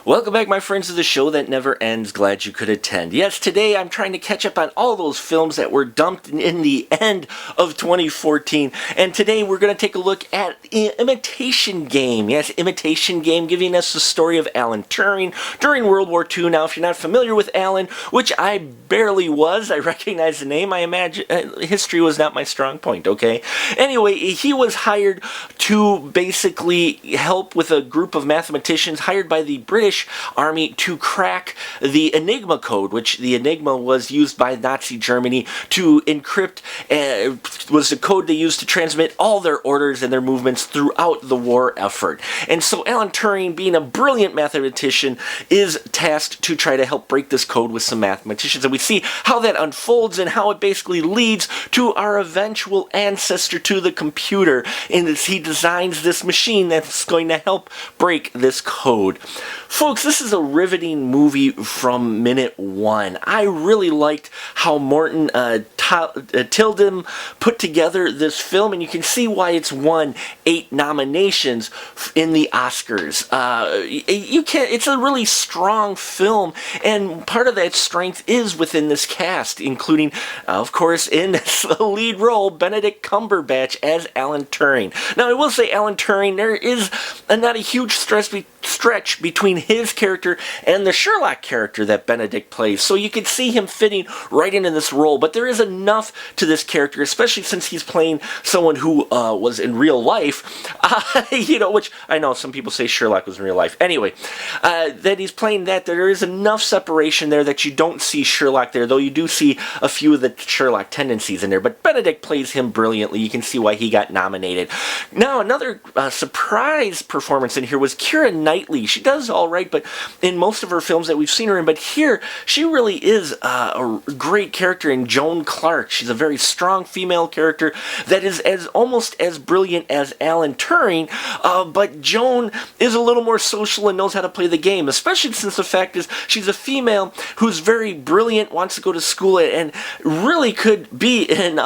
Welcome back, my friends, to the show that never ends. Glad you could attend. Yes, today I'm trying to catch up on all those films that were dumped in the end of 2014. And today we're going to take a look at Imitation Game. Yes, Imitation Game, giving us the story of Alan Turing during World War II. Now, if you're not familiar with Alan, which I barely was, I recognize the name. I imagine history was not my strong point, okay? Anyway, he was hired to basically help with a group of mathematicians hired by the British Army to crack the Enigma code, which the Enigma was used by Nazi Germany to encrypt, was the code they used to transmit all their orders and their movements throughout the war effort. And so Alan Turing, being a brilliant mathematician, is tasked to try to help break this code with some mathematicians. And we see how that unfolds and how it basically leads to our eventual ancestor to the computer, and as he designs this machine that's going to help break this code. Folks, this is a riveting movie from minute one. I really liked how Morton Tilden put together this film, and you can see why it's won 8 nominations in the Oscars. It's a really strong film, and part of that strength is within this cast, including, of course, in the lead role, Benedict Cumberbatch as Alan Turing. Now, I will say Alan Turing, there is not a huge stretch between his character and the Sherlock character that Benedict plays, so you can see him fitting right into this role, but there is enough to this character, especially since he's playing someone who was in real life, which I know some people say Sherlock was in real life. Anyway, that he's playing that, there is enough separation there that you don't see Sherlock there, though you do see a few of the Sherlock tendencies in there, but Benedict plays him brilliantly. You can see why he got nominated. Now, another surprise performance in here was Keira Knightley. She does all right, but in most of her films that we've seen her in, but here she really is a great character in Joan Clark. She's a very strong female character that is almost as brilliant as Alan Turing, but Joan is a little more social and knows how to play the game, especially since the fact is she's a female who's very brilliant, wants to go to school, and really could be in,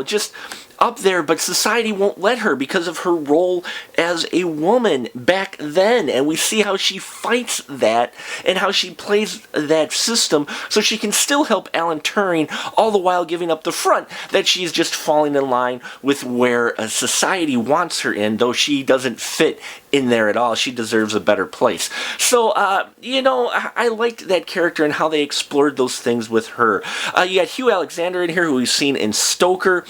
just up there, but society won't let her because of her role as a woman back then, and we see how she fights that and how she plays that system so she can still help Alan Turing, all the while giving up the front that she's just falling in line with where society wants her in, though she doesn't fit in there at all. She deserves a better place. So, I liked that character and how they explored those things with her. You got Hugh Alexander in here, who we've seen in Stoker.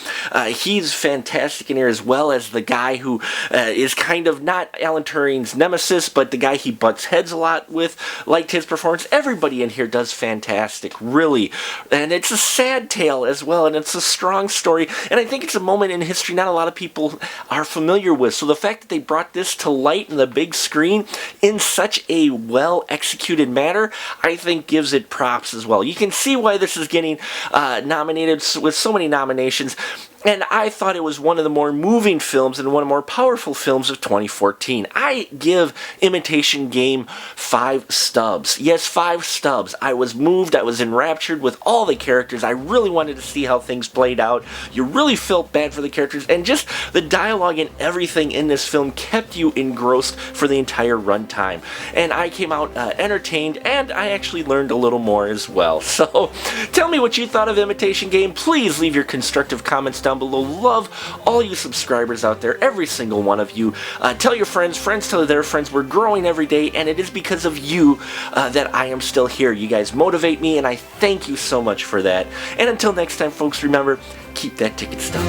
He's fantastic in here, as well as the guy who is kind of not Alan Turing's nemesis, but the guy he butts heads a lot with. Liked his performance. Everybody in here does fantastic, really. And it's a sad tale as well, and it's a strong story, and I think it's a moment in history not a lot of people are familiar with. So the fact that they brought this to light in the big screen in such a well-executed manner, I think gives it props as well. You can see why this is getting nominated with so many nominations. And I thought it was one of the more moving films and one of the more powerful films of 2014. I give Imitation Game 5 stubs. Yes, 5 stubs. I was moved. I was enraptured with all the characters. I really wanted to see how things played out. You really felt bad for the characters. And just the dialogue and everything in this film kept you engrossed for the entire runtime. And I came out entertained, and I actually learned a little more as well. So tell me what you thought of Imitation Game. Please leave your constructive comments down below. Love all you subscribers out there, every single one of you. Tell your friends, friends tell their friends. We're growing every day, and it is because of you that I am still here. You guys motivate me, and I thank you so much for that. And until next time, folks, remember, keep that ticket stub.